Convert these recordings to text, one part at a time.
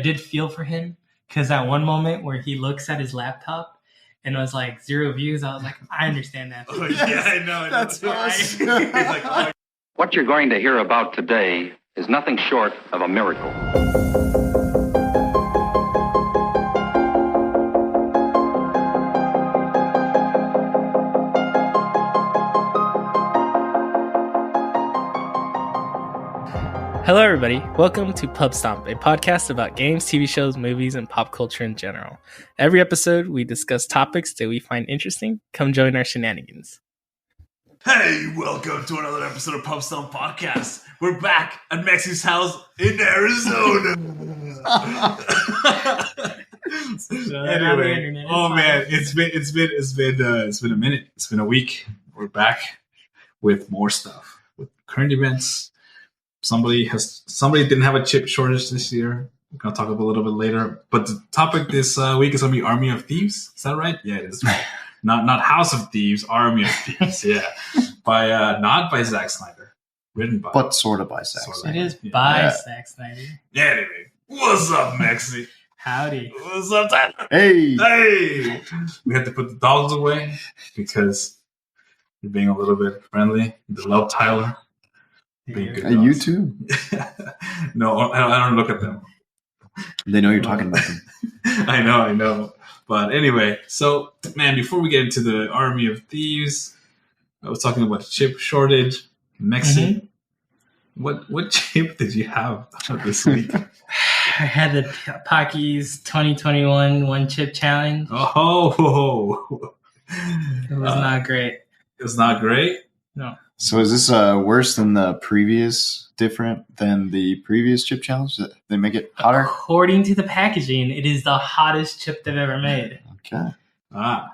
did feel for him because at one moment where he looks at his laptop and it was like 0 views, I was like, I understand that. Oh, yeah, I know. That's awesome. He's like, oh. What you're going to hear about today is nothing short of a miracle. Hello, everybody. Welcome to Pubstomp, a podcast about games, TV shows, movies, and pop culture in general. Every episode, we discuss topics that we find interesting. Come join our shenanigans. Hey, welcome to another episode of Pubstomp Podcast. We're back at Mexy's house in Arizona. Anyway, oh man, it's been a minute. It's been a week. We're back with more stuff, with current events. Somebody didn't have a chip shortage this year. We're gonna talk about a little bit later. But the topic this week is gonna be Army of Thieves. Is that right? Yeah, it is. Not House of Thieves, Army of Thieves. Yeah, not by Zack Snyder, written by, but sort of by Zack Snyder. It is by Zack Snyder. Yeah. Anyway, what's up, Mexy? Howdy. What's up, Tyler? Hey. We had to put the dogs away because you're being a little bit friendly. They love Tyler. You too. No, I don't look at them. They know you're talking about them. I know. But anyway, so man, before we get into the Army of Thieves, I was talking about chip shortage, mexy. Mm-hmm. What chip did you have this week? I had the Pockies 2021 one chip challenge. Oh, it was not great. It was not great? No. So is this worse than the previous, different than the previous chip challenge? Did they make it hotter? According to the packaging, it is the hottest chip they've ever made. Okay.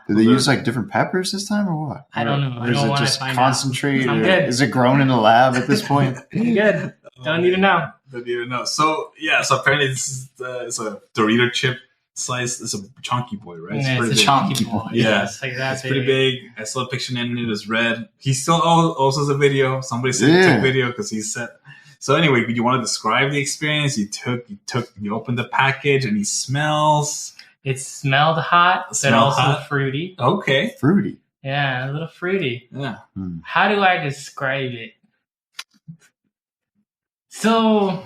Did they use like different peppers this time or what? I don't know. Or is it just concentrate? I'm good. Is it grown in the lab at this point? I'm good. Don't need to know. Don't need to know. So apparently it's a Deiter chip size. It's a chunky boy, right? Yeah, it's a chunky boy. Yeah, it's like that. It's pretty big. I saw a picture in it. It's red. He still also has a video. Somebody said he took video because he said. So anyway, you want to describe the experience? You opened the package and he smells. It smelled hot, but also fruity. Okay, fruity. Yeah, a little fruity. Yeah. How do I describe it? So,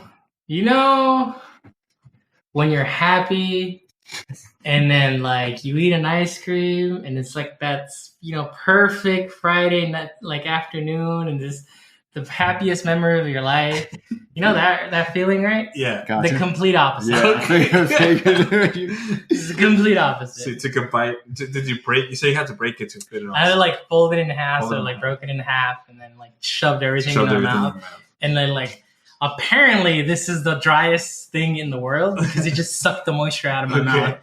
when you're happy and then like you eat an ice cream and it's like that's, perfect Friday like afternoon and just the happiest memory of your life. You know that feeling, right? Yeah. Gotcha. The complete opposite. Yeah. It's the complete opposite. So you took a bite. Did you break? You say you had to break it to fit it on. I like fold it in half, broke it in half and then like shoved everything in my mouth. And then like apparently this is the driest thing in the world because it just sucked the moisture out of my mouth.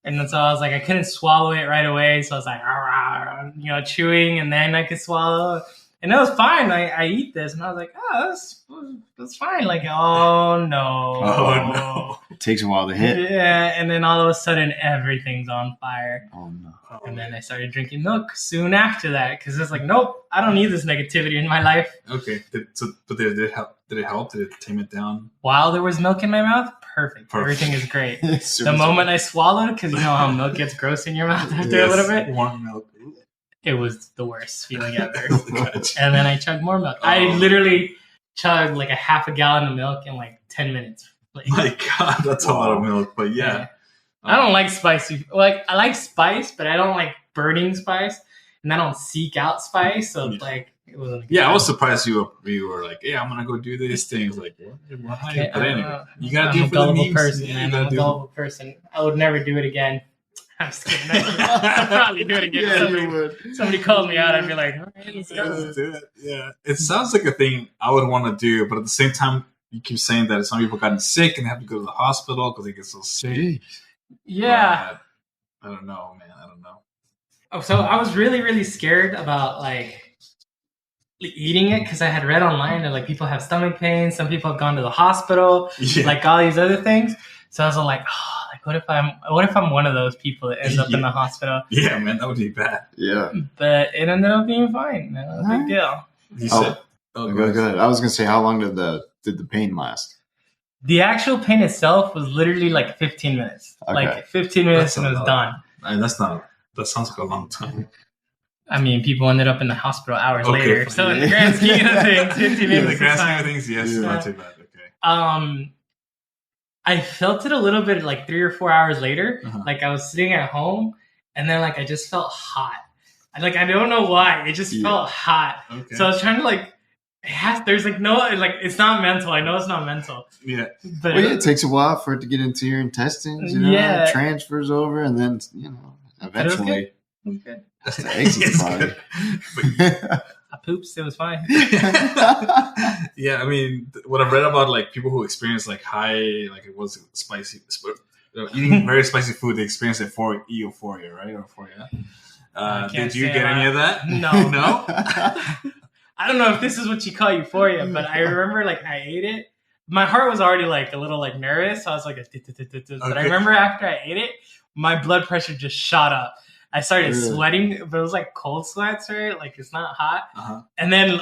And then so I was like, I couldn't swallow it right away. So I was like, chewing and then I could swallow. And it was fine. I eat this and I was like, that's fine. Like, oh no. It takes a while to hit. Yeah. And then all of a sudden everything's on fire. Oh no. And then I started drinking milk soon after that because it's like, nope, I don't need this negativity in my life. Okay. But did it help? Did it help? Did it tame it down? While there was milk in my mouth, perfect. Everything is great. The moment I swallowed, because you know how milk gets gross in your mouth after a little bit? Warm milk. It was the worst feeling ever. And then I chugged more milk. I literally chugged like a half a gallon of milk in like 10 minutes. Like, my God, that's a lot of milk. But yeah. I don't like spicy. Like I like spice, but I don't like burning spice, and I don't seek out spice. So like it wasn't. I was surprised you were like, "Yeah, I'm gonna go do these things." Like, what? But anyway, you gotta do it for the memes. I'm a gullible person. I would never do it again. I'm just kidding. I'd probably do it again. Yeah, somebody called me out. I'd be like, all right, let's go. Let's do it. Yeah, it sounds like a thing I would want to do, but at the same time, you keep saying that some people gotten sick and have to go to the hospital because they get so sick. Yeah. But I don't know, man. I don't know. Oh, so I was really, really scared about like eating it because I had read online that like people have stomach pain, some people have gone to the hospital, like all these other things. So I was like, what if I'm one of those people that ends up in the hospital? Yeah, man, that would be bad. Yeah. But it ended up being fine. No big deal. You said go ahead. I was gonna say, how long did the pain last? The actual pain itself was literally like 15 minutes. Okay. Like 15 minutes and it was done. That sounds like a long time. I mean, people ended up in the hospital hours later. So in the grand scheme of things, 15 minutes. In the grand scheme of things, yes, not too bad. Okay. I felt it a little bit like 3 or 4 hours later. Like I was sitting at home and then like I just felt hot. I don't know why. It just felt hot. Okay. So I was trying to like, there's like no, like it's not mental. I know it's not mental. Yeah. But it takes a while for it to get into your intestines, it transfers over and then, eventually. Okay. That's the exit body. I poops, it was fine. Yeah, I mean, what I've read about like people who experience like high, like it was spicy, eating very spicy food, they experience euphoria, right? Euphoria. Did you get any of that? No. No? I don't know if this is what you call euphoria, but I remember like I ate it. My heart was already like a little like nervous. So I was like, but I remember after I ate it, my blood pressure just shot up. I started sweating, but it was like cold sweats, right? Like it's not hot. And then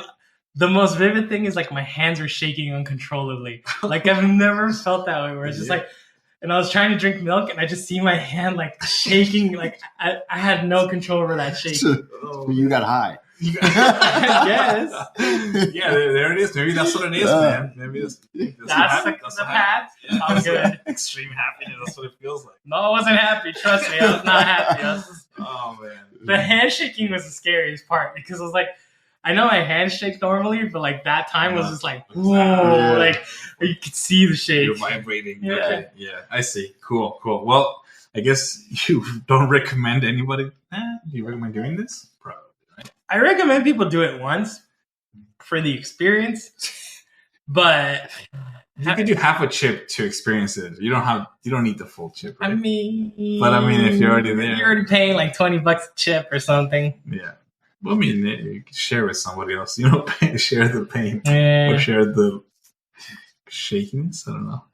the most vivid thing is like my hands were shaking uncontrollably. Like I've never felt that way where it's just like, and I was trying to drink milk and I just see my hand like shaking. Like I had no control over that shake. So you got high. Yes. Yeah, there it is. Maybe that's what it is, man. Maybe that's the path. I'm good. Extreme happiness. That's what it feels like. No, I wasn't happy. Trust me, I was not happy. Oh man. The handshaking was the scariest part because I was like, I know I handshake normally, but like that time was just like, whoa, like you could see the shake. You're vibrating. Yeah. Okay. Yeah, I see. Cool. Well, I guess you don't recommend anybody. Do you recommend doing this? Probably. I recommend people do it once for the experience, but you can do half a chip to experience it. You don't need the full chip, right? I mean, if you're already there, you're already paying like $20 a chip or something. Yeah. Well, I mean, you can share with somebody else. You know, share the pain or share the shakiness. I don't know.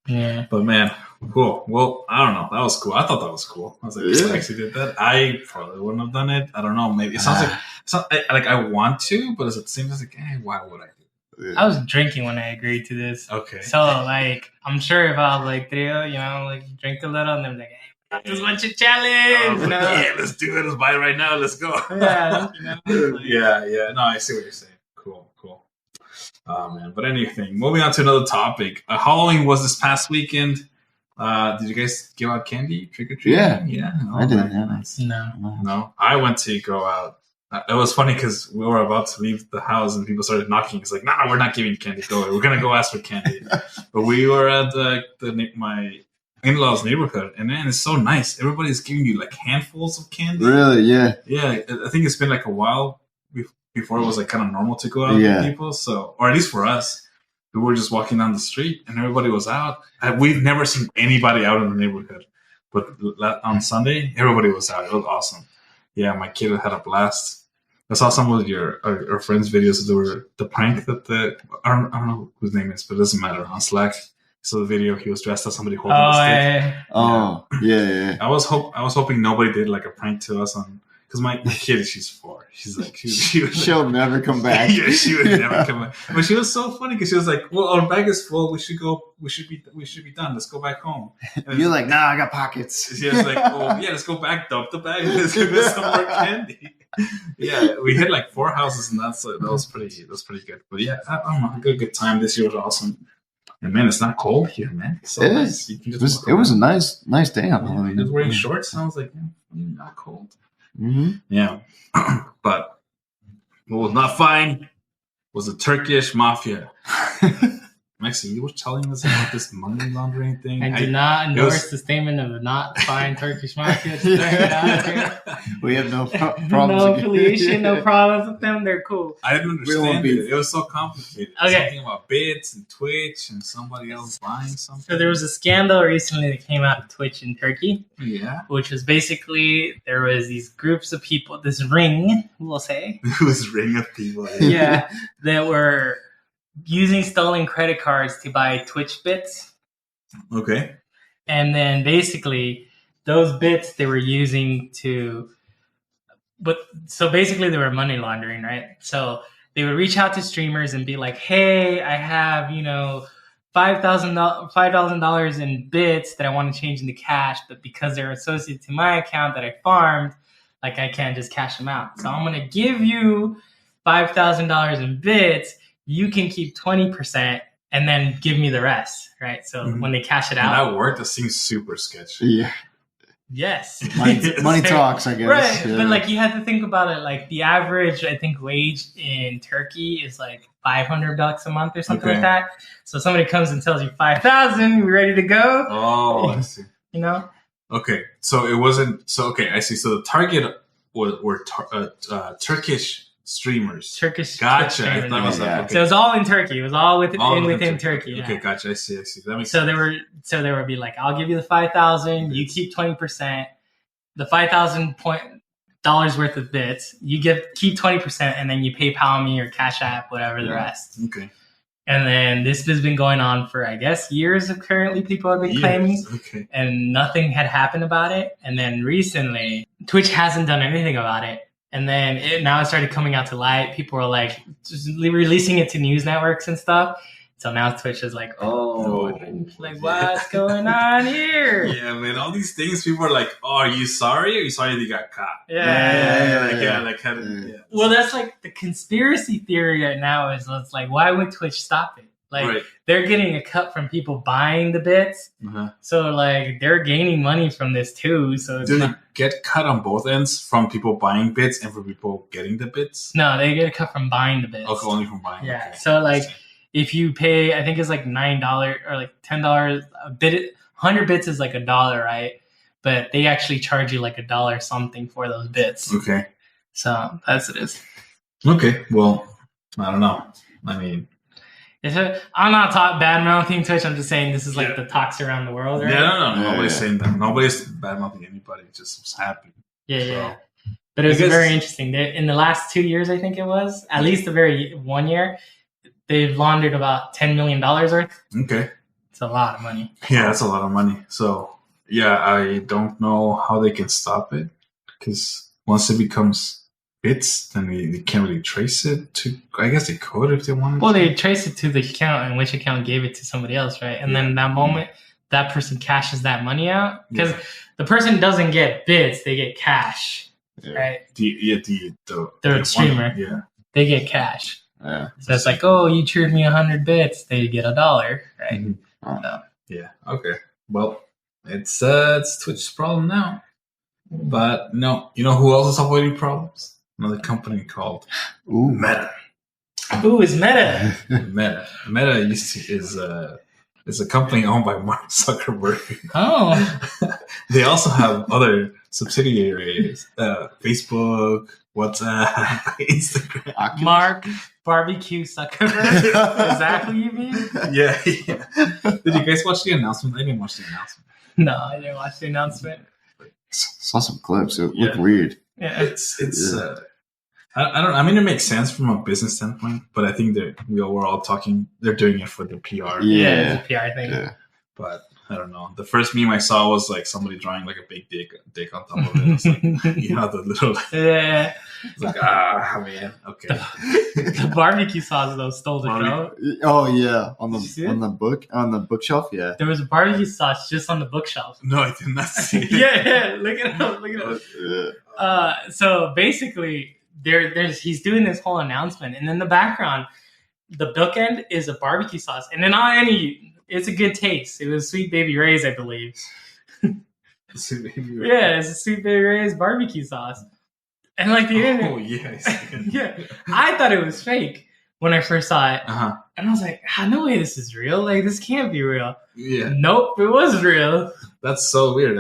Yeah. But man, cool. Well, I don't know. That was cool. I thought that was cool. I was like, I actually did that. I probably wouldn't have done it. I don't know. Maybe it sounds like I want to, but at the same time, like, why would I do it? I was drinking when I agreed to this. Okay. So like, I'm sure if I was like, like drink a little, and they're like, hey, this is a challenge. Yeah, let's do it. Let's buy it right now. Let's go. Yeah. Yeah. No, I see what you're saying. Cool. Oh man, but anything. Moving on to another topic. Halloween was this past weekend. Did you guys give out candy, trick or treat? Yeah. I did. No. I went to go out. It was funny because we were about to leave the house and people started knocking. It's like, nah, we're not giving candy. Go away. We're gonna go ask for candy. But we were at my in-laws' neighborhood, and man, it's so nice. Everybody's giving you like handfuls of candy. Really? Yeah. Yeah. I think it's been like a while before it was like kind of normal to go out with people. So, or at least for us, we were just walking down the street and everybody was out. We've never seen anybody out in the neighborhood, but on Sunday, everybody was out. It was awesome. Yeah, my kid had a blast. I saw some of your friends' videos. There were the prank that I don't know whose name is, but it doesn't matter. On Slack, so the video he was dressed as somebody holding a stick. Yeah. I was hoping nobody did like a prank to us on. Because my kid, she's 4. She's like, she'll never come back. Yeah, she would never come back. But she was so funny because she was like, "Well, our bag is full. We should be done. Let's go back home." And you're like, "Nah, I got pockets." She was like, "Oh yeah, let's go back, dump the bag, let's go get some more candy." Yeah, we hit like 4 houses, and that was pretty good. But yeah, I don't know, a good time. This year was awesome. And man, it's not cold here, man. It's so nice. It was a nice day on Halloween. Just wearing shorts sounds like not cold. Mm-hmm. Yeah, but what was not fine was the Turkish mafia. Mexy, you were telling us about this money laundering thing. I did not endorse the statement of not fine Turkish mafia. We have no problems. No affiliation, no problems with them. They're cool. I didn't understand it. It was so complicated. Okay. Something about bits and Twitch and somebody else buying something. So there was a scandal recently that came out of Twitch in Turkey. Yeah. Which was basically, there was these groups of people, this ring, we'll say. This ring of people. Yeah. That were using stolen credit cards to buy Twitch bits. Okay. And then basically those bits they were using so basically they were money laundering, right? So they would reach out to streamers and be like, hey, I have, $5,000 in bits that I want to change into cash, but because they're associated to my account that I farmed, like I can't just cash them out. So I'm gonna give you $5,000 in bits. You can keep 20% and then give me the rest, right? So when they cash it out, and that worked. That seems super sketchy. Yeah. Yes. Money talks, I guess. Right. Yeah. But like you have to think about it, like the average, I think, wage in Turkey is like $500 a month or something like that. So somebody comes and tells you 5,000, you ready to go? Oh, I see. You know? Okay. So it wasn't, I see. So the target were Turkish streamers. Turkish. Gotcha. Streamers. I thought it was like, okay. So it was all in Turkey. It was all within Turkey. Yeah. Okay, gotcha. I see. That makes so sense. they would be like, I'll give you the 5,000, you keep 20%, the $5,000 worth of bits, you keep 20%, and then you PayPal me or Cash App, whatever the rest. Okay. And then this has been going on for, I guess, years of currently people have been claiming, and nothing had happened about it. And then recently, Twitch hasn't done anything about it. And then now it started coming out to light. People are like just releasing it to news networks and stuff. So now Twitch is like, like what's going on here? Yeah, man. All these things, people are like, "Oh, are you sorry? Are you sorry they got caught?" Yeah. Well, that's like the conspiracy theory right now. Is it's like, why would Twitch stop it? Like they're getting a cut from people buying the bits, so like they're gaining money from this too. So it's do they get cut on both ends from people buying bits and for people getting the bits? No, they get a cut from buying the bits. Okay, only from buying. Yeah. Okay. So like, if you pay, I think it's like $9 or like $10 a bit. 100 bits is like $1, right? But they actually charge you like $1 something for those bits. Okay. So that's it is. Okay. Well, I don't know. I mean. I'm not bad mouthing Twitch. I'm just saying this is like the talks around the world, right? Yeah, no. Nobody's saying that. Nobody's bad mouthing anybody. It just was happening. Yeah. But it was very interesting. In the last 2 years, I think it was, at least the very 1 year, they've laundered about $10 million worth. Okay. It's a lot of money. Yeah, that's a lot of money. So, yeah, I don't know how they can stop it. Because once it becomes bits, then they can't really trace it to. I guess they could if they wanted. Well, they trace it to the account and which account gave it to somebody else, right? And then that moment, that person cashes that money out because the person doesn't get bits; they get cash, right? The streamer, they get cash. Yeah. So it's like, oh, you cheered me 100 bits, they get $1, right? Mm-hmm. So. Yeah. Okay. Well, it's Twitch's problem now. But no, you know who else is avoiding problems? Another company called Meta. Ooh, it's Meta. Meta is a company owned by Mark Zuckerberg. Oh. They also have other subsidiaries: Facebook, WhatsApp, Instagram. Mark Barbecue Zuckerberg. Is that who you mean? Yeah. Did you guys watch the announcement? I didn't watch the announcement. No, I didn't watch the announcement. Saw some clips. It looked weird. Yeah, I don't. I mean, it makes sense from a business standpoint, but I think that we're all talking. They're doing it for the PR. Yeah, it's a PR thing. Yeah. But I don't know. The first meme I saw was like somebody drawing like a big dick on top of it. It's like, the little. Yeah. It's like man. Okay. The barbecue sauce though stole the show. Oh yeah, on the bookshelf. Yeah. There was a barbecue sauce just on the bookshelf. No, I did not see it. Yeah. Look it up. So basically, he's doing this whole announcement, and in the background, the bookend is a barbecue sauce, and then it's a good taste. It was Sweet Baby Ray's, I believe. Sweet Baby Ray's. Yeah, it's a Sweet Baby Ray's barbecue sauce. And like the internet. Oh, yes. Yeah. I thought it was fake when I first saw it. Uh-huh. And I was like, no way this is real. Like, this can't be real. Yeah. Nope, it was real. That's so weird.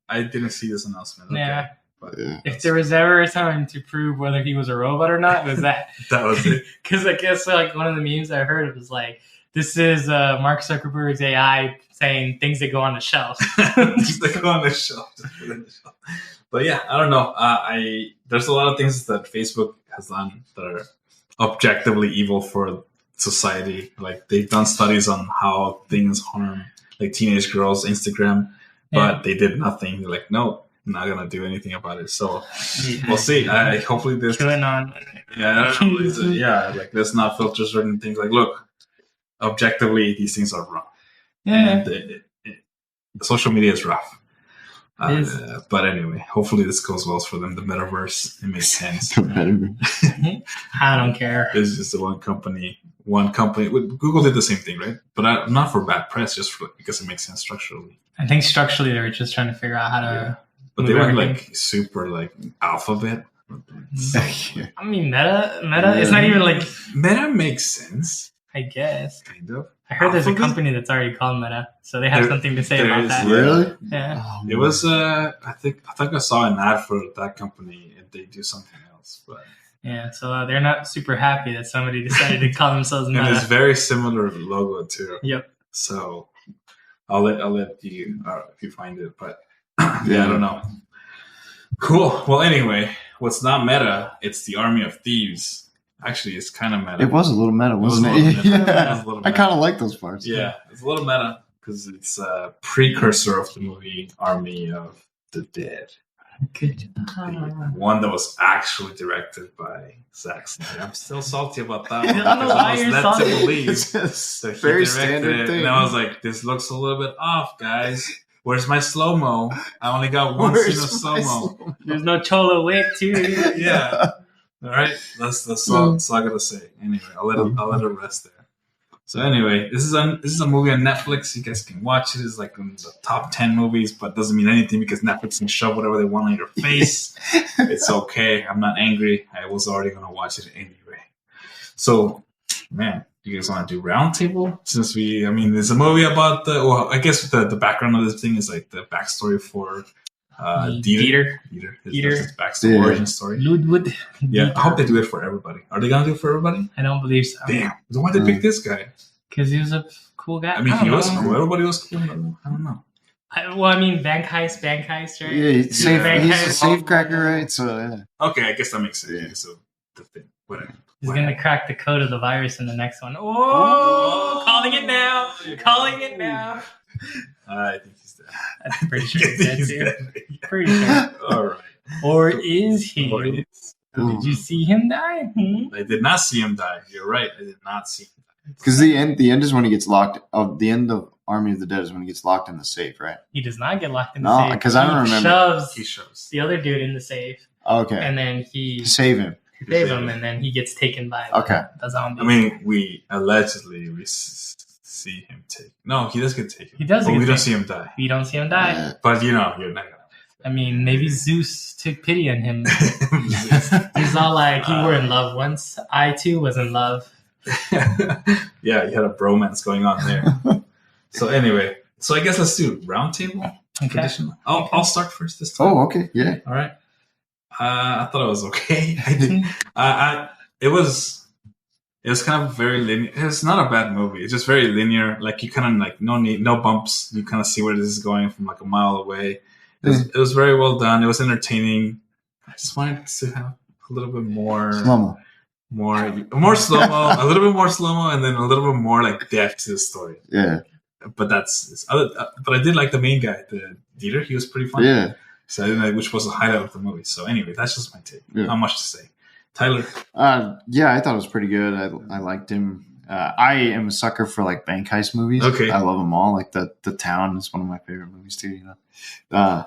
I didn't see this announcement. Okay. Yeah. But if there was ever a time to prove whether he was a robot or not, it was that. That was it. Because I guess like one of the memes I heard was like, this is Mark Zuckerberg's AI saying things that go on the shelf. Just to go on the shelf. But yeah, I don't know. There's a lot of things that Facebook has done that are objectively evil for society. Like they've done studies on how things harm like teenage girls, Instagram, but they did nothing. They're like, no, I'm not gonna do anything about it. So we'll see. Hopefully this. QAnon. Yeah, I don't know. Like there's not filters or anything. Like, look, objectively, these things are wrong. Yeah. And social media is rough. But anyway, hopefully this goes well for them. The metaverse, it makes sense. I don't care. It's just the one company. Google did the same thing, right? But not for bad press, just because it makes sense structurally. I think structurally they were just trying to figure out how to. But they went like super like alphabet. I mean, Meta. It's not even like Meta makes sense. I guess. Kind of. I heard there's a company that's already called Meta, so they have something to say about that. Really? Yeah. Oh, it was. I think I saw an ad for that company, and they do something else. But yeah, so they're not super happy that somebody decided to call themselves Meta. And it's very similar logo too. Yep. So I'll let you if you find it, but yeah, I don't know. Cool. Well, anyway, what's not meta? It's the Army of Thieves. Actually, it's kind of meta. It was a little meta, wasn't it? Yeah. I kind of like those parts. Yeah, it's a little meta because it's a precursor of the movie Army of the Dead. Good. The one that was actually directed by Zack Snyder. I'm still salty about that one. I don't know why you're salty. To believe. It's a very standard thing. And I was like, this looks a little bit off, guys. Where's my slow-mo? I only got one scene of slow-mo. There's no Cholo Wick, too. Yeah. All right. That's all I gotta say. Anyway, I'll let it rest there. So anyway, this is a movie on Netflix. You guys can watch it. It's like in the top 10 movies, but doesn't mean anything because Netflix can shove whatever they want on your face. It's okay. I'm not angry. I was already gonna watch it anyway. So, man, you guys want to do Roundtable? Since it's a movie about I guess the background of this thing is like the backstory for Deiter. His backstory, origin story. Ludwig. Yeah, I hope they do it for everybody. Are they gonna do it for everybody? I don't believe so. Damn, then why'd they pick this guy? Because he was a cool guy. I mean, he was cool. Everybody was cool. I don't know. bank heist, right? Yeah, he's a safecracker, right? So yeah. Okay, I guess that makes sense. Yeah. So the thing, whatever. He's going to crack the code of the virus in the next one. Oh, calling it now. I think he's dead. I'm pretty sure he's dead, too. Yeah. Pretty sure. All right. Or is he? Did you see him die? I did not see him die. You're right. I did not see him die. Because the end is when he gets locked. The end of Army of the Dead is when he gets locked in the safe, right? He does not get locked in the safe. No, because I don't remember. He shoves the other dude in the safe. Okay. And then he... Save him. And then he gets taken by the zombie. I mean, we see him take. No, he does get taken. He does. But we don't see him die. We don't see him die. Yeah. But you're not gonna. I mean, maybe Zeus took pity on him. He's all like, "You were in love once. I too was in love." Yeah, you had a bromance going on there. So anyway, I guess let's do Roundtable. Okay. I'll start first this time. Oh, okay, yeah. All right. I thought it was okay. It was kind of very linear. It's not a bad movie. It's just very linear. Like you kind of like no bumps. You kind of see where this is going from like a mile away. It was very well done. It was entertaining. I just wanted to have a little bit more slow-mo. More slow-mo, a little bit more slow-mo, and then a little bit more like depth to the story. Yeah. But but I did like the main guy, the Deiter. He was pretty fun. Yeah. So I didn't know which was the highlight of the movie. So anyway, that's just my take. Yeah. Not much to say. Tyler? Yeah, I thought it was pretty good. I liked him. I am a sucker for like bank heist movies. Okay. I love them all. Like the Town is one of my favorite movies too, you know.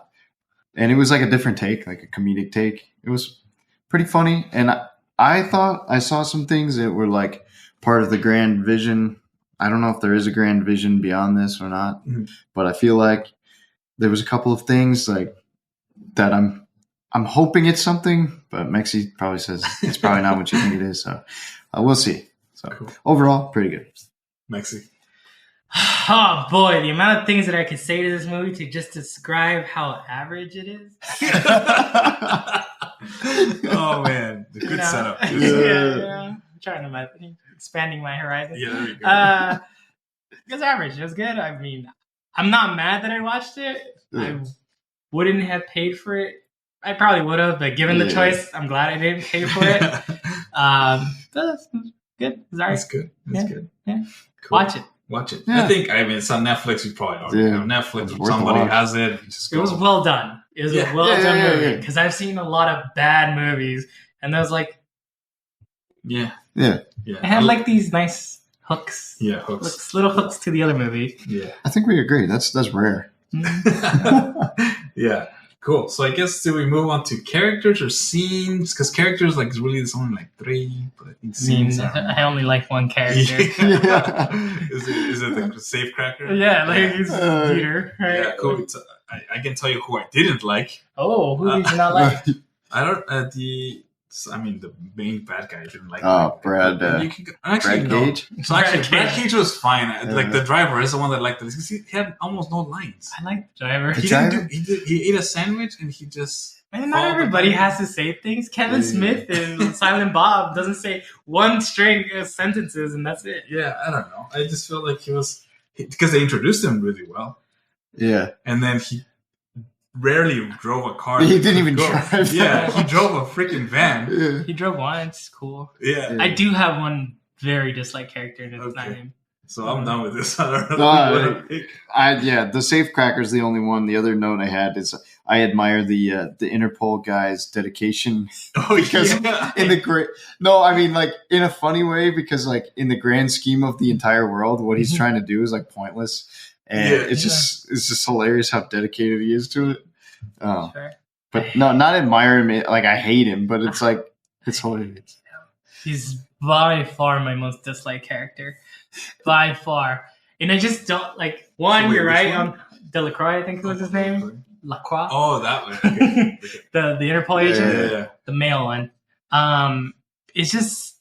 And it was like a different take, like a comedic take. It was pretty funny. And I thought I saw some things that were like part of the grand vision. I don't know if there is a grand vision beyond this or not, but I feel like there was a couple of things like that I'm hoping it's something, but Mexy probably says it's probably not what you think it is. So we'll see. So cool. Overall, pretty good. Mexy. Oh boy, the amount of things that I could say to this movie to just describe how average it is. Oh man, the good setup. Yeah. I'm trying to expanding my horizon. Yeah, there you go. It was average. It was good. I mean, I'm not mad that I watched it. I wouldn't have paid for it. I probably would have, but given the choice, I'm glad I didn't pay for it. That's good. Sorry. That's good. That's good. Yeah. Cool. Watch it. Yeah. I mean, it's on Netflix. You probably already have Netflix. If somebody has it. It was well done. It was a well done movie. Because I've seen a lot of bad movies, and I was like, yeah. It had like these nice hooks. Yeah, hooks. Little hooks to the other movie. Yeah. I think we agree. That's rare. Yeah. Cool. So I guess do we move on to characters or scenes? Because characters like really there's only like 3, but I think scenes. I only like one character. Is it the safe cracker? Yeah, like he's Deiter, right? Yeah, cool. I can tell you who I didn't like. Oh, who did you not like? I don't. The main bad guy I didn't like. Brad. Brad Cage. So actually, Brad Cage was fine. Like the driver is the one that liked this because he had almost no lines. I like the driver. He ate a sandwich and he just. And not everybody has to say things. Kevin Smith in Silent Bob doesn't say one string of sentences and that's it. Yeah, I don't know. I just felt like because they introduced him really well. Yeah, and then he rarely drove a car. He didn't even drive. Yeah, he drove a freaking van. Yeah. He drove once. Cool. Yeah. I do have one very disliked character, and it's not him. So I'm done with this. I don't know. The safecracker is the only one. The other note I had is I admire the Interpol guy's dedication. Oh, because in a funny way, because like in the grand scheme of the entire world, what he's trying to do is like pointless. And it's just hilarious how dedicated he is to it. Sure. But no, not admire him. Like I hate him, but it's like it's hilarious. He's by far my most disliked character, by far. And I just don't like. One, you're right. Delacroix, I think was his name. Lacroix. Oh, that one. Okay. the Interpol agent. Yeah. The male one. It's just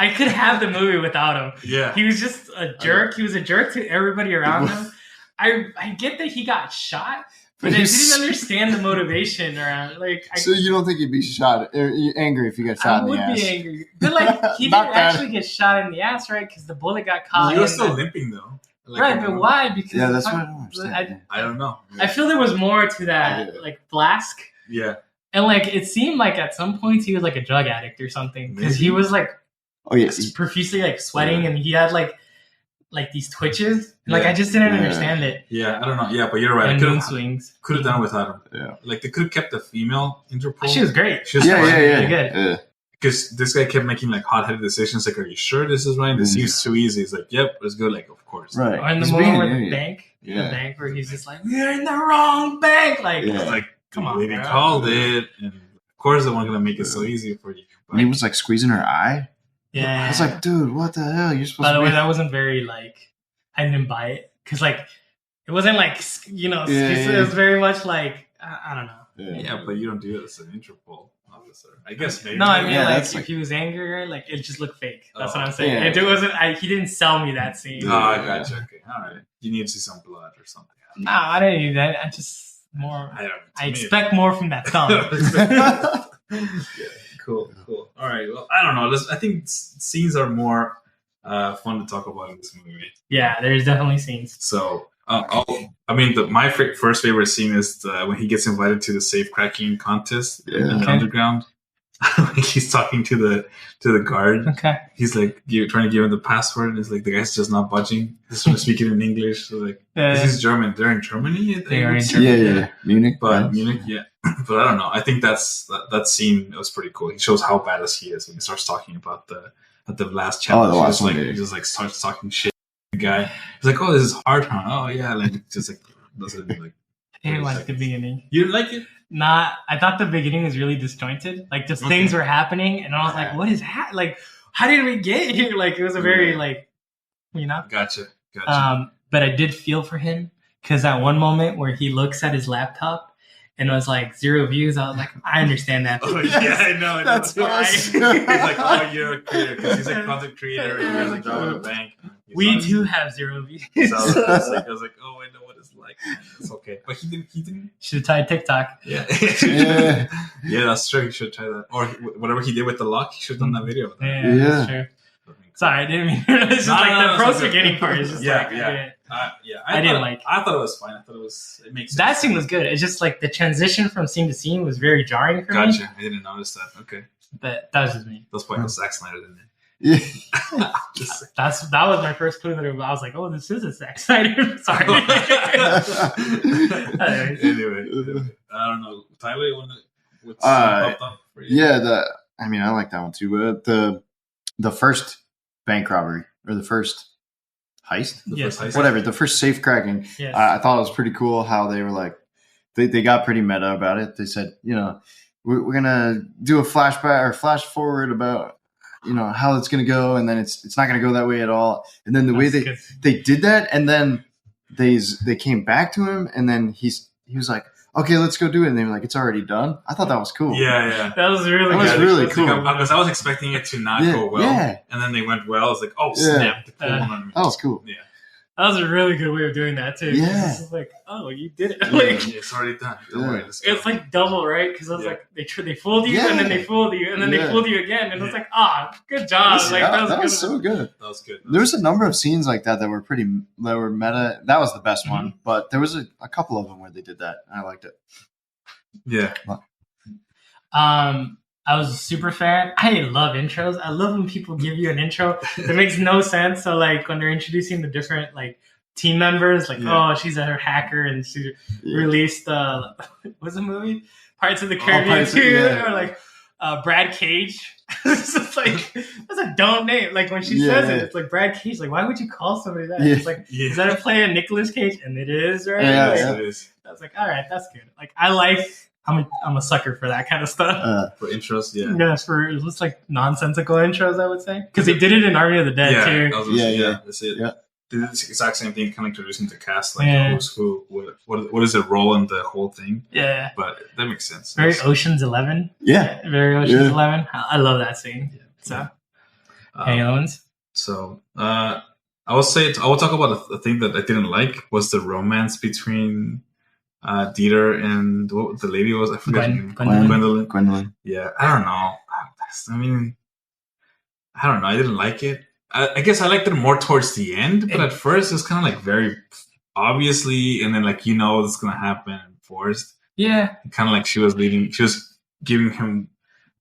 I could have the movie without him. Yeah. He was just a jerk. He was a jerk to everybody around him. I get that he got shot, but I didn't understand the motivation around So you don't think he'd be shot? Angry if he got shot in the ass? I would be angry. But like he didn't actually get shot in the ass, right? Because the bullet got caught. He was still limping though. Like, right, but why? Because that's what I don't understand. I don't know. I feel there was more to that, like Flask. Yeah. And like it seemed like at some points he was like a drug addict or something because he was like. Oh yes, profusely like sweating, and he had like these twitches. Like I just didn't understand it. Yeah, I don't know. Yeah, but you're right. And moon swings. Could have done without him. Yeah, like they could have kept the female Interpol. She was great. She was really good. Because this guy kept making like hot-headed decisions. Like, are you sure this is right? This seems too easy. He's like, yep, let's go. Like, of course. Right. Or in the moment where the bank, the bank where he's just like, we're in the wrong bank. Like, come on, they called it, and of course they weren't gonna make it so easy for you. But and he was like squeezing her eye. Yeah, I was like, dude, what the hell? You're supposed. By the way, that wasn't very I didn't buy it because it wasn't it was very much like I don't know. Yeah, but you don't do it as an Interpol officer. I guess maybe. No, I mean if he was angry, it just looked fake. That's what I'm saying. Yeah. It wasn't. He didn't sell me that scene. Oh, I gotcha. Okay, all right. You need to see some blood or something. No, I didn't need that. I just more. I expect more from that thumb. Yeah. Cool. All right. Well, I don't know. I think scenes are more fun to talk about in this movie. Yeah, there's definitely scenes. So, my first favorite scene is when he gets invited to the safe cracking contest in the underground. He's talking to the guard. Okay. He's like trying to give him the password, and it's like the guy's just not budging. He's trying to speak it in English. So like, this is German. They're in Germany. They are in Germany. Yeah. Munich. But Munich, yeah. But I don't know. I think that scene was pretty cool. He shows how badass he is when he starts talking about the last challenge. He just starts talking shit to the guy. He's like, "Oh, this is hard, huh? Oh yeah," just does it like. I didn't like the beginning. You didn't like it? Nah, I thought the beginning was really disjointed. Like just things were happening, and I was like, "What is like? How did we get here?" Like it was a very Gotcha. But I did feel for him because at one moment where he looks at his laptop. And it was like 0 views. I was like, I understand that. Oh, yeah, I know. That's awesome. He's like, oh, you're a creator. Because he's like content creator. He has a job at a bank. We too have 0 views. So I was like, oh, I know what it's like. It's okay. But he didn't. Should have tried TikTok. Yeah. Yeah, that's true. He should try that. Or whatever he did with the lock, he should have done that video. Yeah, that's true. Sorry, I didn't mean it's just the pros beginning part is just I didn't like. I thought it was fine. I thought it makes sense. That scene was good. It's just like the transition from scene to scene was very jarring for me. Gotcha. I didn't notice that. Okay. But that was just me. That's why Zack Snyder didn't it? Yeah. that was my first clue that I was like, oh, this is a Zack Snyder. Sorry. Anyway, I don't know. Tyler, you want to popped up for you? Yeah, I like that one too. But the first bank robbery or the first heist. Yes. Whatever, the first safe cracking. Yes. I thought it was pretty cool how they were like, they got pretty meta about it. They said, we're gonna do a flashback or flash forward about how it's gonna go, and then it's not gonna go that way at all. And then the way they did that, and then they came back to him, and then he was like, okay, let's go do it. And they were like, it's already done. I thought that was cool. Yeah. That was really cool. Because I was expecting it to not go well. Yeah. And then they went well. I was like, oh, snap. That was cool. Yeah. That was a really good way of doing that, too. Yeah. It's like, oh, you did it. It's already done. Don't worry. It's like double, right? Because I was like, they fooled you, and then they fooled you, and then they fooled you again. And it was like, good job. That was so good. That was good. There was a number of scenes like that were meta. That was the best one. But there was a couple of them where they did that. And I liked it. Yeah. I was a super fan. I love intros. I love when people give you an intro that makes no sense. So like when they're introducing the different like team members, like oh, she's a hacker and she released what's the movie? Pirates of the Caribbean 2 or like Brad Cage. It's just like that's a dumb name. Like when she says it, it's like Brad Cage. Like why would you call somebody that? It's like is that a play of Nicolas Cage? And it is, right? Yeah, it is. I was like, all right, that's good. Like I'm a sucker for that kind of stuff. For intros, yeah. Yes, for just like nonsensical intros, I would say. Because they did it in Army of the Dead, too. That's it. Yeah. They did the exact same thing, kind of introducing the cast, like who's who, what is their role in the whole thing. Yeah. But that makes sense. Very Ocean's 11. Yeah. Very Ocean's 11. I love that scene. Yeah. So, any other ones? So, I will talk about a thing that I didn't like was the romance between Deiter and what the lady was. I forget her name. Gwendolyn. Yeah, I don't know. I mean, I don't know. I didn't like it. I guess I liked it more towards the end, but at first it was kind of like very obviously, and then like it's gonna happen and forced. Yeah, kind of like she was giving him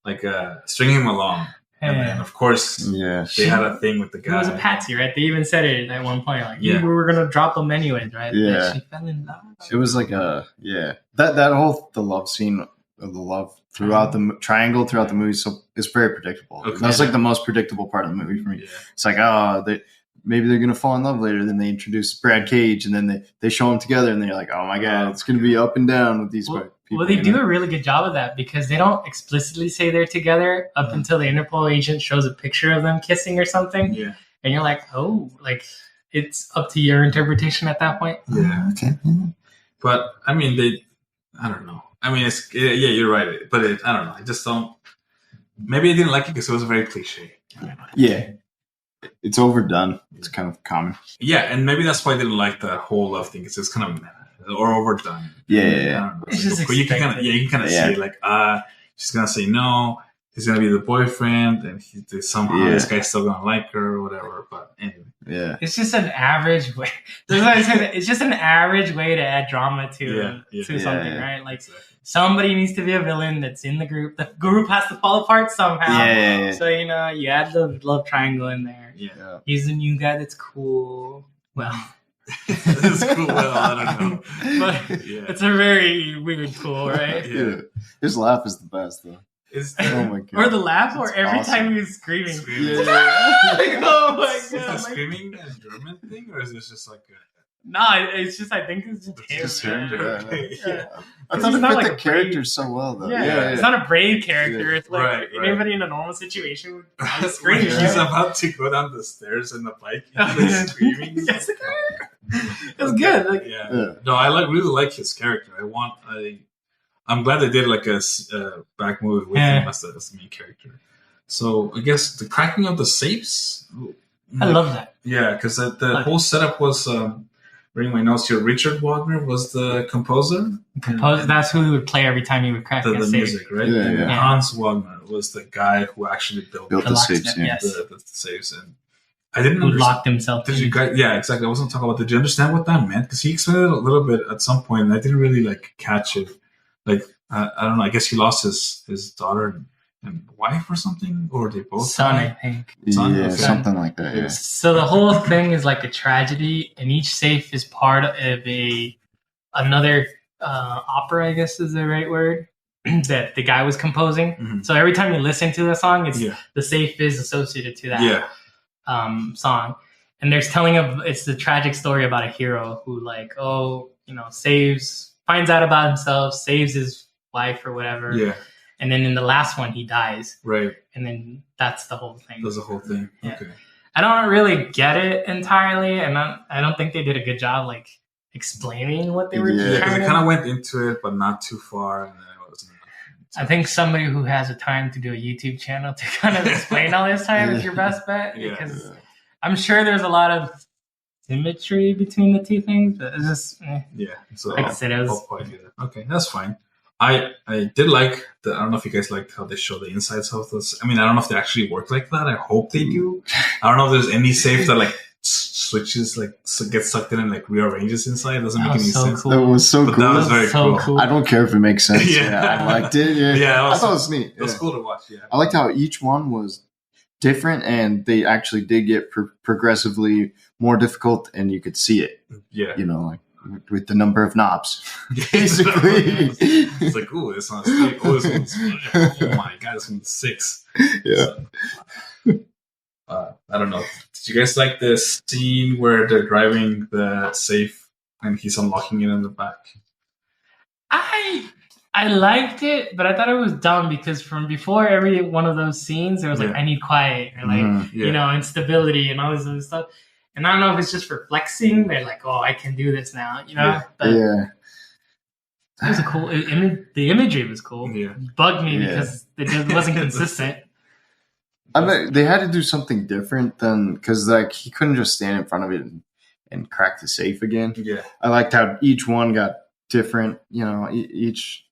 like stringing him along. And then, of course, they had a thing with the guy. It was a patsy, right? They even said it at one point, like, we were going to drop him anyways, right? Yeah. She fell in love. It was like that whole, the love scene, of the love throughout the triangle, throughout the movie, so it's very predictable. Okay. That's like the most predictable part of the movie for me. Yeah. It's like, maybe they're going to fall in love later. Then they introduce Brad Cage, and then they show them together, and they're like, oh my God, it's going to be up and down with these people. Well, they do a really good job of that because they don't explicitly say they're together up until the Interpol agent shows a picture of them kissing or something. Yeah. And you're like, oh, like it's up to your interpretation at that point. Yeah. Okay. But I mean, I don't know. I mean, you're right. But I don't know. I just don't. Maybe I didn't like it because it was very cliche. Yeah. It's overdone. It's kind of common. Yeah, and maybe that's why I didn't like the whole love thing. It's just kind of or overdone. Yeah. It's just you can kind of see like she's gonna say no. He's gonna be the boyfriend, and somehow this guy's still gonna like her or whatever. But anyway, it's just an average way. It's just an average way to add drama to something, right? Like somebody needs to be a villain that's in the group. The group has to fall apart somehow. Yeah. So you add the love triangle in there. Yeah. He's the new guy that's cool. Well. It's cool. Well, I don't know. But it's a very weird cool, right? Yeah. His laugh is the best, though. Oh my God. Or the laugh, or every time he was screaming. Yeah. Like, oh my God. Is the screaming a German thing, or is this just like a... No, it's just, I think it's just him. I thought it fit the character so well, though. Yeah. It's not a brave character. It's like anybody in a normal situation would probably scream. He's about to go down the stairs in the bike. He's screaming. It's good. No, I really like his character. I'm glad they did like a back movie with him as the main character. So I guess the cracking of the safes. I love that. Yeah, because the whole setup was. Reading my notes here, Richard Wagner was the composer. That's who he would play every time he would crack the safe. Music, right? Yeah. Hans Wagner was the guy who actually built the safes. The safes, and I didn't. Who locked himself? Did you guys? Yeah, exactly. I wasn't talking about. Did you understand what that meant? Because he explained it a little bit at some point, and I didn't really catch it. I don't know. I guess he lost his daughter and wife or something, or they both son, I think. Son? Something like that. Yeah. So the whole thing is like a tragedy, and each safe is part of another opera, I guess is the right word, that the guy was composing. Mm-hmm. So every time you listen to the song, it's the safe is associated to that. Yeah. song, and there's it's the tragic story about a hero who finds out about himself, saves his wife or whatever. Yeah. And then in the last one, he dies. Right. And then that's the whole thing. That's the whole thing. Yeah. Okay. I don't really get it entirely, and I don't think they did a good job like explaining what they were Yeah, because trying I kind of went into it, but not too far, and then it wasn't. I think somebody who has the time to do a YouTube channel to kind of explain all this time is your best bet, because I'm sure there's a lot of symmetry between the two things, but it's just So like I said, it was okay. That's fine. I did like I don't know if you guys liked how they show the insides of this. I mean, I don't know if they actually work like that. I hope they do. I don't know if there's any safe that like switches, like gets sucked in and like rearranges inside. It doesn't make any sense. Cool. That was so but cool. That was very cool. I don't care if it makes sense. I liked it. I thought it was neat. It was cool to watch. Yeah, I liked how each one was different, and they actually did get progressively more difficult, and you could see it. Yeah, like with the number of knobs, basically. It's like, ooh, it's on stage. Oh, this one's, oh my god, this one's 6. Yeah. So, I don't know. Did you guys like this scene where they're driving the safe and he's unlocking it in the back? I liked it, but I thought it was dumb because from before every one of those scenes, there was like, I need quiet, or like, instability and all this other stuff. And I don't know if it's just for flexing. They're like, oh, I can do this now, But it was a cool the imagery was cool. Yeah. It bugged me because it just wasn't consistent. I mean, they had to do something different than, because like he couldn't just stand in front of it and crack the safe again. Yeah, I liked how each one got different. Each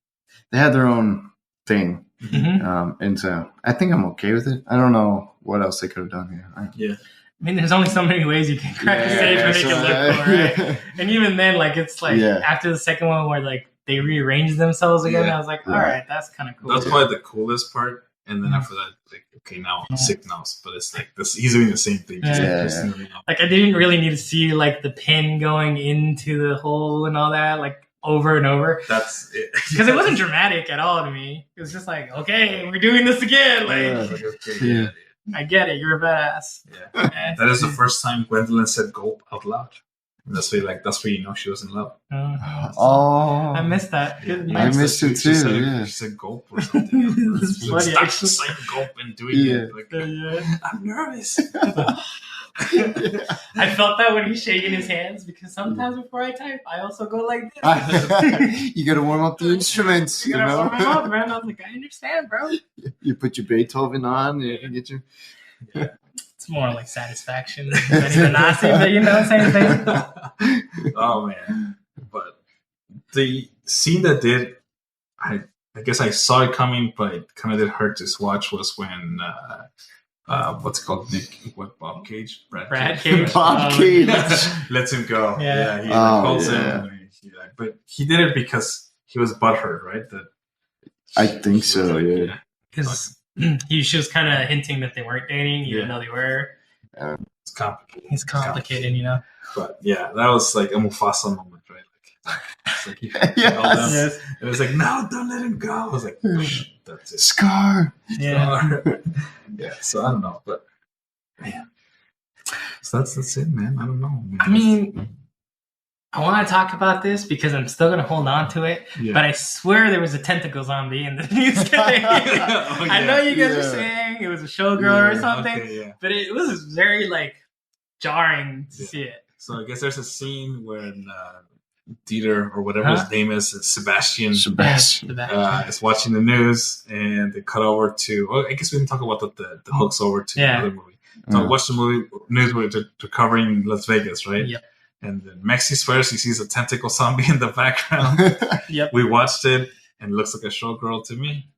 they had their own thing, and so I think I'm okay with it. I don't know what else they could have done here. Yeah. I mean, there's only so many ways you can crack a safe and make it look cool, right? And even then, like, it's like after the second one where like they rearrange themselves again, I was like, all right, that's kind of cool. That's probably the coolest part. And then after that, like, okay, now I'm sick now, but it's like this. He's doing the same thing. Like, I didn't really need to see like the pin going into the hole and all that, like over and over. That's it. Because it wasn't dramatic at all to me. It was just like, okay, we're doing this again. Like, I get it. You're a badass. Yeah, that is the first time Gwendolyn said "gulp" out loud. And that's where you know she was in love. I missed that. I missed it too. She said "gulp" or something. Stop saying "gulp" and doing it. Like, I'm nervous. I felt that when he's shaking his hands, because sometimes before I type, I also go like this. You gotta warm up the instruments. You gotta warm them up, man. I was like, I understand, bro. You put your Beethoven on, and get your. It's more like satisfaction than even Nazi, but you know, same thing. Oh man, but the scene that did, I guess I saw it coming, but it kind of did hurt to watch, was when what's it called? Bob Cage? Brad Cage. Bob Cage. Lets him go. Yeah. He calls him. But he did it because he was butthurt, right? I think so, yeah. Because she was kind of hinting that they weren't dating, even though they were. It's complicated. It's complicated, you know? But yeah, that was like a Mufasa moment, right? It's like yes. It was like, no, don't let him go. I was like, that's it. Scar. Yeah. Yeah, so I don't know, but man. So that's it, man. I don't know. I mean, I want to talk about this because I'm still going to hold on to it, but I swear there was a tentacle zombie in the news today. I know you guys are saying it was a showgirl or something, but it was very like jarring to see it. So I guess there's a scene when Deiter, or whatever his name is, Sebastian is watching the news, and they cut over to. Oh, I guess we didn't talk about the hooks over to the other movie. So watch the news where they're covering Las Vegas, right? Yep. And then Mexy swears he sees a tentacle zombie in the background. Yep. We watched it, and it looks like a showgirl to me.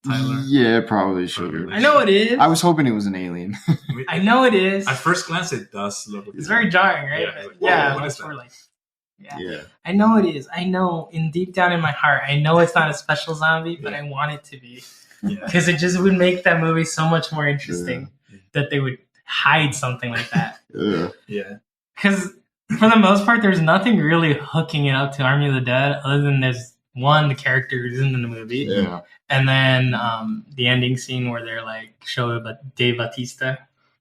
Tyler? Yeah, probably showgirl. I know it is. I was hoping it was an alien. I know it is. At first glance, it does look. It's very jarring, right? What is that? Yeah. I know it is. I know, in deep down in my heart, I know it's not a special zombie, but I want it to be. Because it just would make that movie so much more interesting that they would hide something like that. Yeah. Because for the most part, there's nothing really hooking it up to Army of the Dead other than there's one, the character is in the movie. Yeah. And then the ending scene where they're like, show Dave Bautista.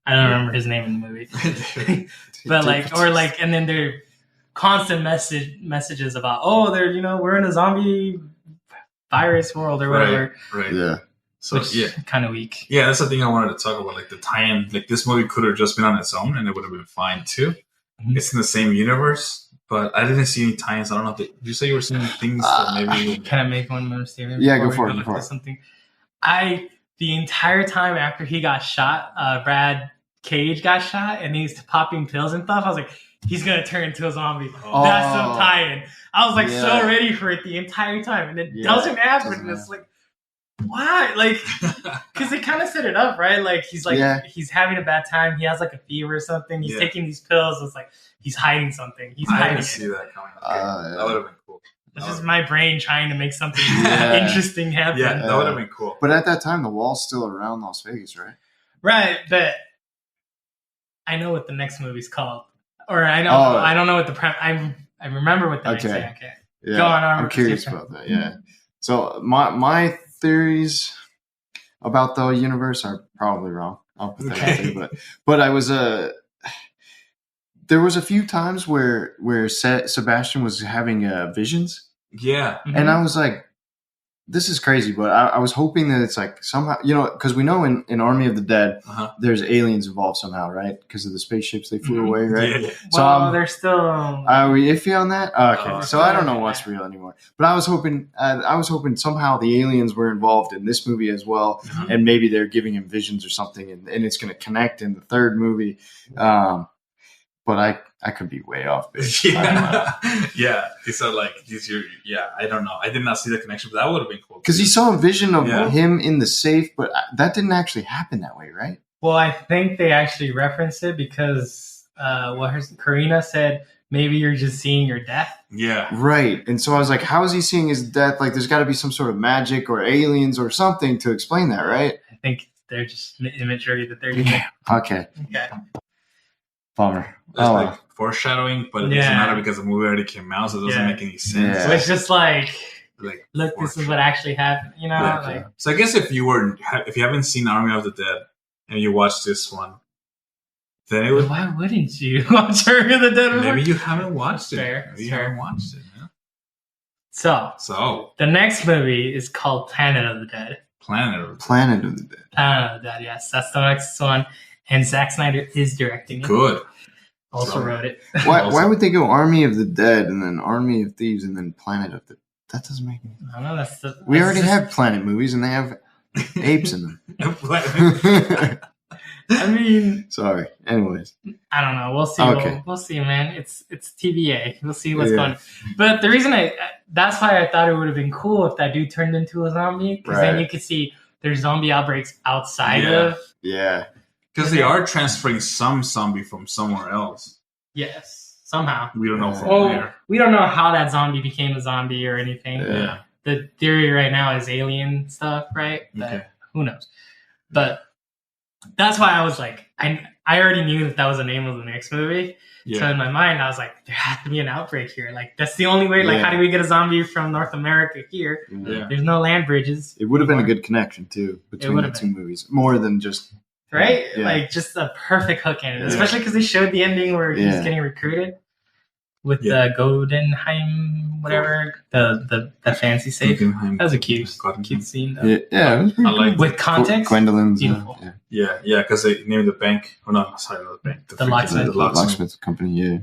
I don't remember his name in the movie. But and then they're constant messages about, they're, we're in a zombie virus world or whatever. Right. Yeah. So kind of weak. Yeah, that's the thing I wanted to talk about. Like the tie-in, like this movie could have just been on its own and it would have been fine too. Mm-hmm. It's in the same universe, but I didn't see any tie-ins. I don't know. Did you say you were seeing things that maybe? Can I make one more statement? Yeah, go for it. Something. The entire time after he got shot, Brad Cage got shot, and he's popping pills and stuff. I was like, he's gonna turn into a zombie. Oh. That's some tie-in. I was like so ready for it the entire time, and it doesn't happen. And it's like, why? Like, because they kind of set it up, right? Like he's having a bad time. He has like a fever or something. He's taking these pills. It's like he's hiding something. I didn't see that coming. That would have been cool. It's just my brain trying to make something interesting happen. Yeah, that would have been cool. But at that time, the wall's still around Las Vegas, right? Right, but I know what the next movie's called, or I don't know what the I remember what the next thing. Okay, yeah. Go on. I'm curious about that. Yeah. So my theories about the universe are probably wrong. I'll put that out there, but I was there was a few times where Sebastian was having visions. Yeah. Mm-hmm. And I was like, this is crazy, but I was hoping that it's like somehow, because we know in Army of the Dead, there's aliens involved somehow, right? Because of the spaceships they flew away, right? Yeah. So they're still. Are we iffy on that? Okay, so I don't know what's real anymore. But I was hoping somehow the aliens were involved in this movie as well, and maybe they're giving him visions or something, and it's going to connect in the third movie. But I could be way off base. Yeah. These are like I don't know. I did not see the connection, but that would have been cool. Because he saw a vision of him in the safe, but that didn't actually happen that way, right? Well, I think they actually referenced it because Karina said, maybe you're just seeing your death. Yeah. Right. And so I was like, how is he seeing his death? Like, there's got to be some sort of magic or aliens or something to explain that, right? I think they're just imagery that they're using. Okay. Bummer. That's like foreshadowing, but it doesn't matter because the movie already came out, so it doesn't make any sense. So it's just like look, this is what actually happened. So I guess if you haven't seen Army of the Dead and you watch this one, then it would. Why wouldn't you watch Army of the Dead? Maybe you haven't watched it. Maybe you haven't watched it. Yeah? So the next movie is called Planet of the Dead. Planet of the Dead. Planet of the Dead. Yes, that's the next one. And Zack Snyder is directing it. Good. Also wrote it. Why would they go Army of the Dead and then Army of Thieves and then Planet of the Dead? That doesn't make any sense. I don't know. We already have Planet movies and they have apes in them. I mean, sorry. Anyways, I don't know. We'll see. Okay. We'll see, man. It's TBA. We'll see what's going on. But the reason that's why I thought it would have been cool if that dude turned into a zombie, because then you could see there's zombie outbreaks outside of. Yeah. Because they are transferring some zombie from somewhere else. Yes, somehow. We don't know from where. We don't know how that zombie became a zombie or anything. Yeah. The theory right now is alien stuff, right? But who knows? But that's why I was like, I already knew that was the name of the next movie. Yeah. So in my mind, I was like, there has to be an outbreak here. Like, that's the only way. Like, how do we get a zombie from North America here? Yeah. There's no land bridges. It would have been a good connection, too, between the two movies. More than just... Right? Yeah. Like, just a perfect hook in it. Especially because they showed the ending where he's getting recruited with the Goldenheim, whatever, the fancy safe. That was a cute scene, though. Yeah, it was with context. Gwendolyn's. Beautiful. Yeah, because they named the bank. Oh, no, sorry, not the bank. The locksmith company, yeah.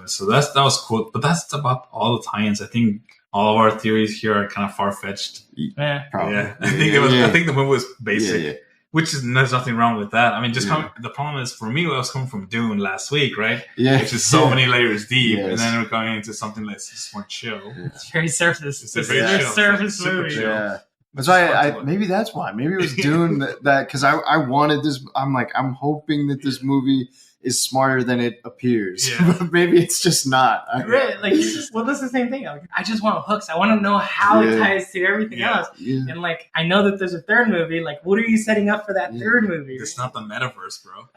So that was cool. But that's about all the tie-ins. I think all of our theories here are kind of far-fetched. Yeah, probably. Yeah, I think the movie was basic. Yeah. Which is there's nothing wrong with that. I mean, the problem is for me, I was coming from Dune last week, right? Yeah, which is so many layers deep, and then we're going into something that's just more chill. Yeah. It's very surface. It's a very chill, surface movie. Yeah, that's why maybe that's why. Maybe it was Dune that because I wanted this. I'm hoping that this movie is smarter than it appears. Yeah. But maybe it's just not. Right. Like, well, that's the same thing. Like, I just want hooks. I want to know how it ties to everything else. Yeah. And like, I know that there's a third movie. Like, what are you setting up for that third movie? It's not the metaverse, bro.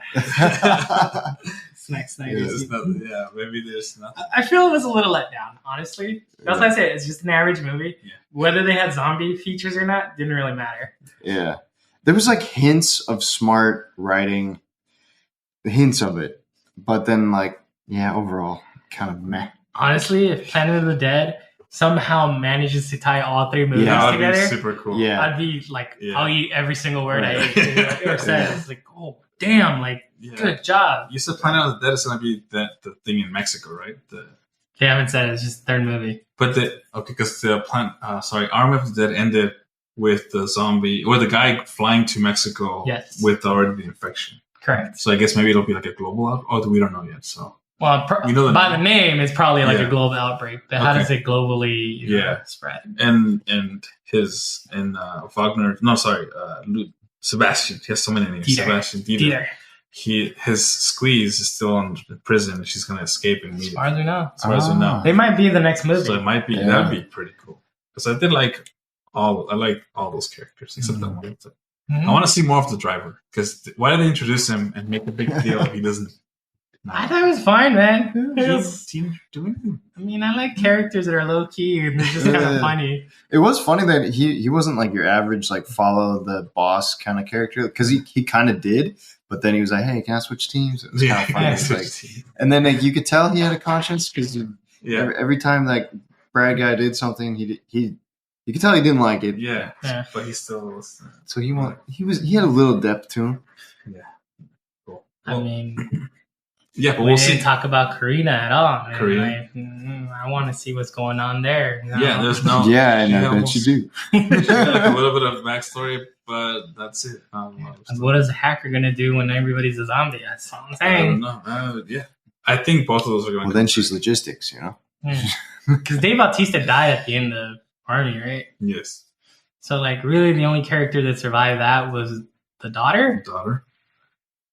It's maybe there's nothing. I feel it was a little let down, honestly. That's why I say it's just an average movie. Yeah. Whether they had zombie features or not didn't really matter. Yeah. There was like hints of smart writing hints of it, but then like overall kind of meh. Honestly, if Planet of the Dead somehow manages to tie all three movies That'd together, be super cool. Yeah. I'd be like, I'll eat every single word I ate or said. It's like, oh damn, like good job. You said Planet of the Dead is gonna be the thing in Mexico, right? They haven't said it, it's just the third movie. But because the Army of the Dead ended with the zombie or the guy flying to Mexico with already the infection. Correct. So I guess maybe it'll be like a global outbreak. Oh, we don't know yet. So by the name, it's probably like a global outbreak. But how does it globally spread? And Wagner, Sebastian. He has so many names. Deiter. Sebastian Deiter. His squeeze is still in prison. She's gonna escape immediately. As far as we know. They might be the next movie. So it might be that'd be pretty cool. Because I like all those characters except that one. I want to see more of the driver. Because why did they introduce him and make a big deal if he doesn't? I thought it was fine, man. I mean, I like characters that are low key and they're just kind of funny. It was funny that he wasn't like your average like follow the boss kind of character because he kind of did, but then he was like, "Hey, can I switch teams?" It was kind of funny. And then like, you could tell he had a conscience because every time like Brad guy did something, he you could tell he didn't like it. Yeah. But he still was. So he had a little depth to him. Yeah. Cool. I mean. Yeah, but we didn't talk about Karina at all. Man. Karina. I want to see what's going on there. You know? Yeah, there's no. Yeah, I bet you do. Like a little bit of backstory, but that's it. What is a hacker gonna do when everybody's a zombie? That's all I'm saying. I don't know. I think both of those are going. Well, then she's logistics, you know. Because Dave Bautista died at the end of Army, right? Yes. So, like, really, the only character that survived that was the daughter.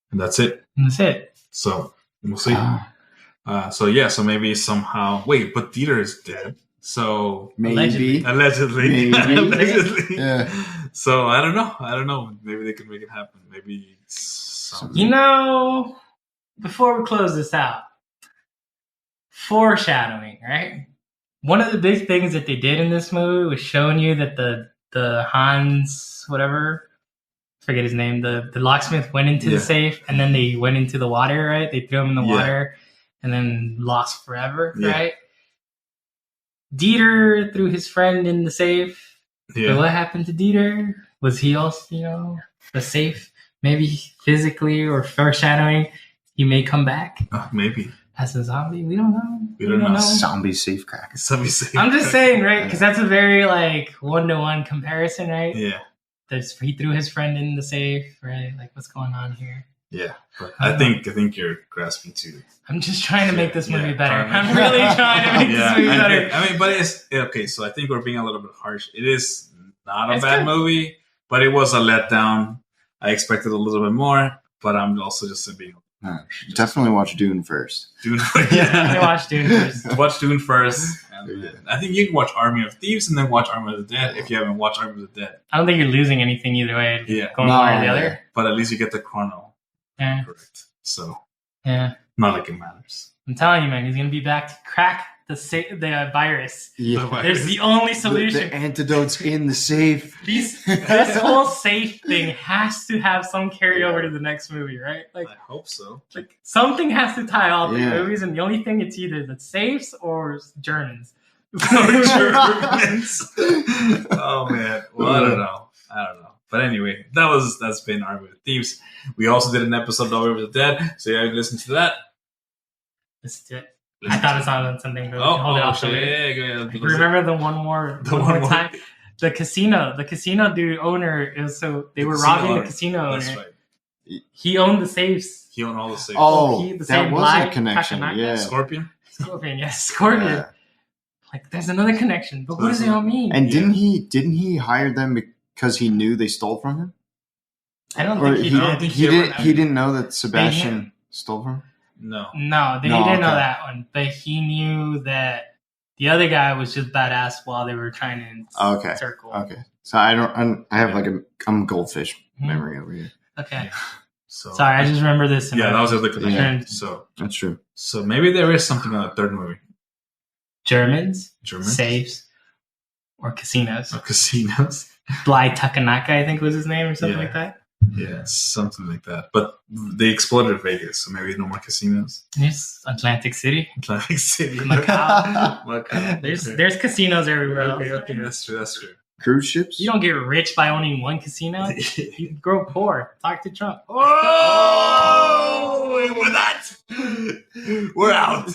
And that's it. So. We'll see. So maybe somehow. Wait, but Deiter is dead. So maybe allegedly. Yeah. So I don't know. Maybe they could make it happen. Maybe. Before we close this out, foreshadowing, right? One of the big things that they did in this movie was showing you that the Hans whatever. Forget his name. The locksmith went into the safe, and then they went into the water. Right? They threw him in the water, and then lost forever. Yeah. Right? Deiter threw his friend in the safe. Yeah. But what happened to Deiter? Was he also, the safe? Maybe physically or foreshadowing, he may come back. Maybe as a zombie. We don't know. We don't know. Zombie safe cracker. I'm just saying, right? Because that's a very one-to-one comparison, right? Yeah. He threw his friend in the safe, right? Like, what's going on here? Yeah, but I think you're grasping too. I'm just trying to make this movie better. I'm really trying to make this movie better. I mean, but it's okay. So I think we're being a little bit harsh. It is not a bad movie, but it was a letdown. I expected a little bit more, but I'm also just being. Definitely watch Dune first. Watch Dune first. Watch Dune first. I think you can watch Army of Thieves and then watch Army of the Dead if you haven't watched Army of the Dead. I don't think you're losing anything either way. Yeah. Going one or the other. But at least you get the chrono. Yeah. Correct. So. Yeah. Not like it matters. I'm telling you, man, he's going to be back to crack the virus. Yeah. There's the only solution. The antidote's in the safe. This whole safe thing has to have some carryover to the next movie, right? Like, I hope so. Like something has to tie all three movies, and the only thing it's either the safes or Germans. Germans. Oh man. Well, I don't know. But anyway, that's been Army of Thieves. We also did an episode of Army of the Dead, so yeah, listen to that. Let's do it. I thought it sounded something. Hold it off. Yeah. Remember the one more time? The casino dude owner is they were robbing the casino owner. That's right. He owned the safes. He owned all the safes. Oh, that was a connection. Yeah. Scorpion. Yes, Scorpion. Yeah. Like, there's another connection, but what does it all mean? And didn't he hire them because he knew they stole from him? I don't think he did. He didn't know that Sebastian stole from him. No, he didn't know that one, but he knew that the other guy was just badass while they were trying to circle. Okay, so I have I'm goldfish memory over here. Okay, so sorry, I just remember this. That was the other connection. Yeah. So that's true. So maybe there is something on the third movie. Germans, safes, or casinos. Bly Takanaka, I think was his name, or something like that. Yeah, something like that. But they exploded Vegas, so maybe no more casinos. There's Atlantic City. Atlantic City. Macau. There's casinos everywhere. Okay, that's true. Cruise ships? You don't get rich by owning one casino. You grow poor. Talk to Trump. Oh, with that, we're out.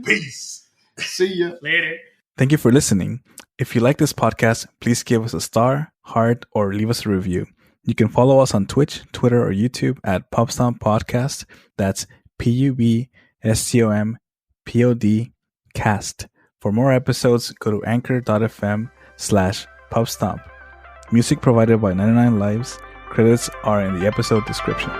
Peace. See ya. Later. Thank you for listening. If you like this podcast, please give us a star, heart, or leave us a review. You can follow us on Twitch, Twitter, or YouTube at Pubstomp Podcast. That's PUBSTOMPOD cast. For more episodes, go to anchor.fm/Pubstomp. Music provided by 99 Lives. Credits are in the episode description.